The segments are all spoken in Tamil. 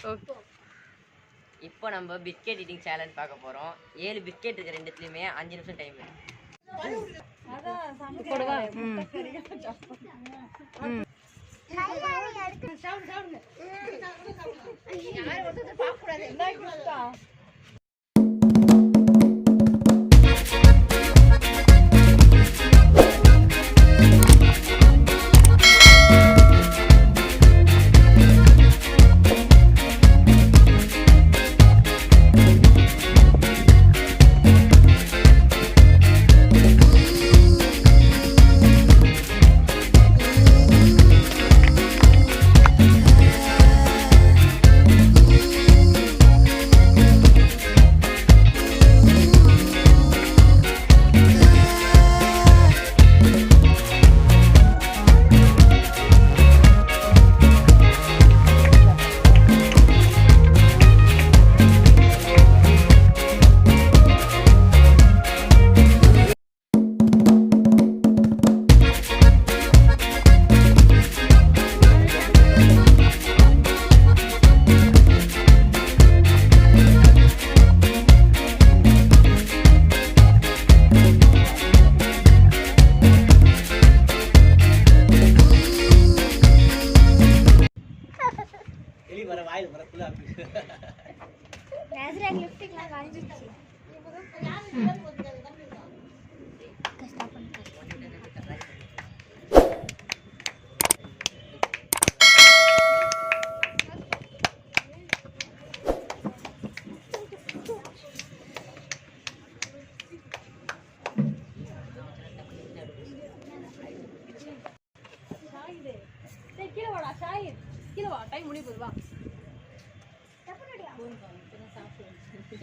ஓகே. இப்போ நம்ம பிஸ்கெட் ஈட்டிங் சேலஞ்ச் பார்க்க போறோம். 7 பிஸ்கெட் இருக்கு, ரெண்டுத்துலயுமே 5 நிமிஷம் டைம் இருக்கு. போடுவா.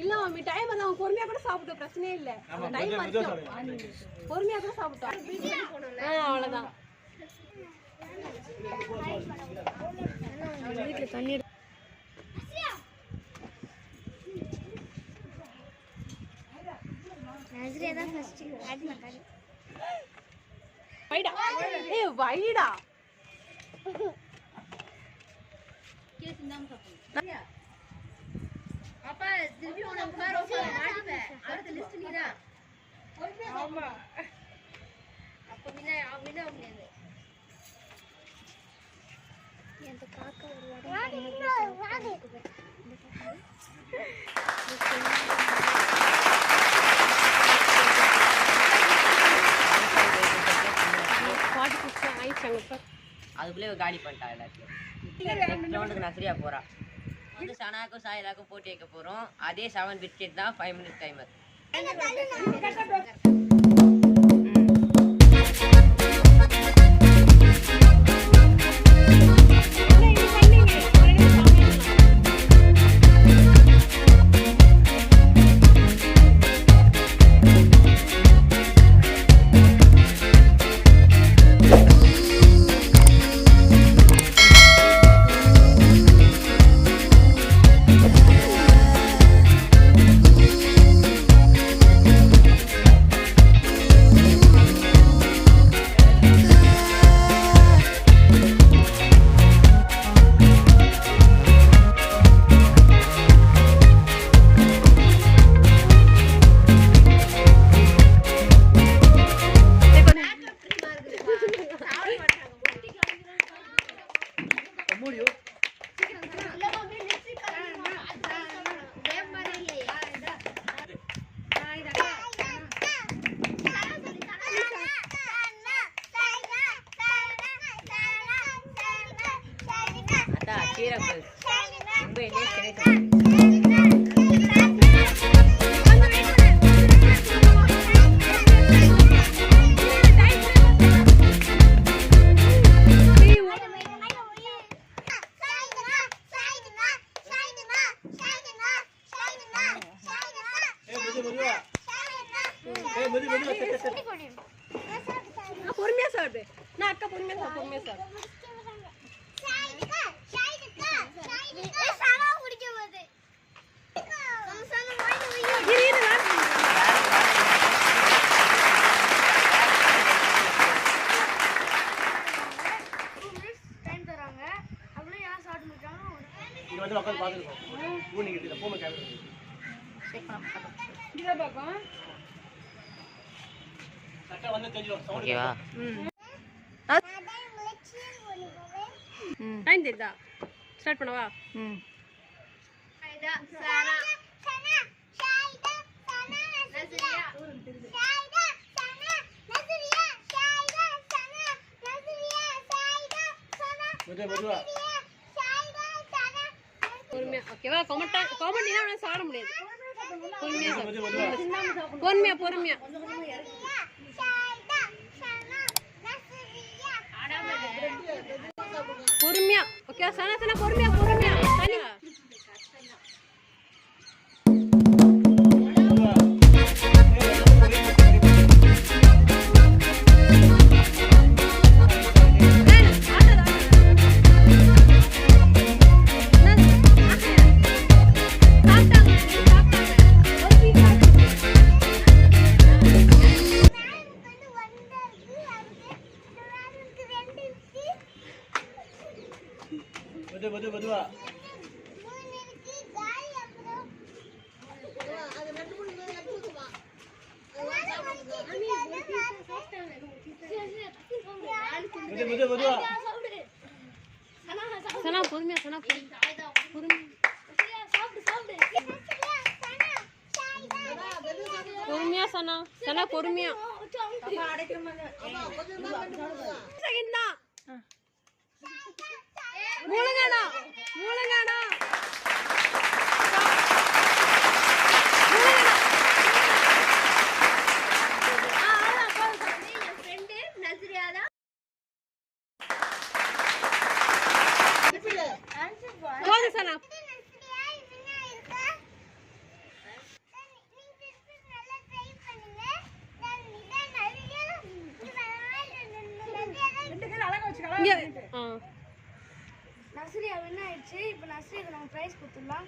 இல்ல மம்மி டைம் வந்து அவங்க பொறுமையா கூட சாப்பிட்டோம், பிரச்சனையே இல்ல. டைம் வச்சோம், பொறுமையா கூட சாப்பிட்டோம். அவ்வளவுதான். வீட்டுல தண்ணி வைடா. ஏய் வைடா. அப்பா திருப்பி உனக்கு வேற ஒரு மாட்டிப்ப. அடுத்த லிஸ்ட் நீதா. ஆமா. அப்ப வினா முடியாது. இந்த காக்கா ஒரு வாடி. அதுக்குள்ளே காலி பண்ணிட்டா எல்லாத்தையும். ரவுண்டுக்கு நான் சரியா போறா. வந்து சனாக்கும் சாயலாக்கும் போட்டி வைக்க போறோம். அதே 7 பிஸ்கெட் தான், 5 மினிட்ஸ் டைமர். பொறுமையா சாப்பிடு. நான் அக்கா பொறுமையா சாப்பிடு. இது வந்து உட்காந்து பார்த்துருக்கோம் ஊனி கிட்ட ஃபோன் கேமரா இதை பார்ப்போம். கரெக்டாக வந்து தெரிஞ்சிடும் சவுண்ட் ஓகேவா டைம் தெரியுதா ஸ்டார்ட் பண்ணவா மெதுவா பொறுமையா ஓகேவா காமெடினா அவனால சாப்பிட முடியாது பொறுமையா மெதுவா பொறுமையா பொறுமையா பொறுமையா ஓகே சனா சனா பொறுமையா பொறுமையா சனா மெதுவா மெதுவா சனா பொறுமையா சனா பொறுமையா பொறுமையா சனா சனா பொறுமையா செகண்ட் தான் மூலங்கானா மூலங்கானா நஸ்ரியா வின் ஆயிடுச்சு. இப்போ நஸ்ரியாக்கு நம்ம பிரைஸ் கொடுத்துடலாம்.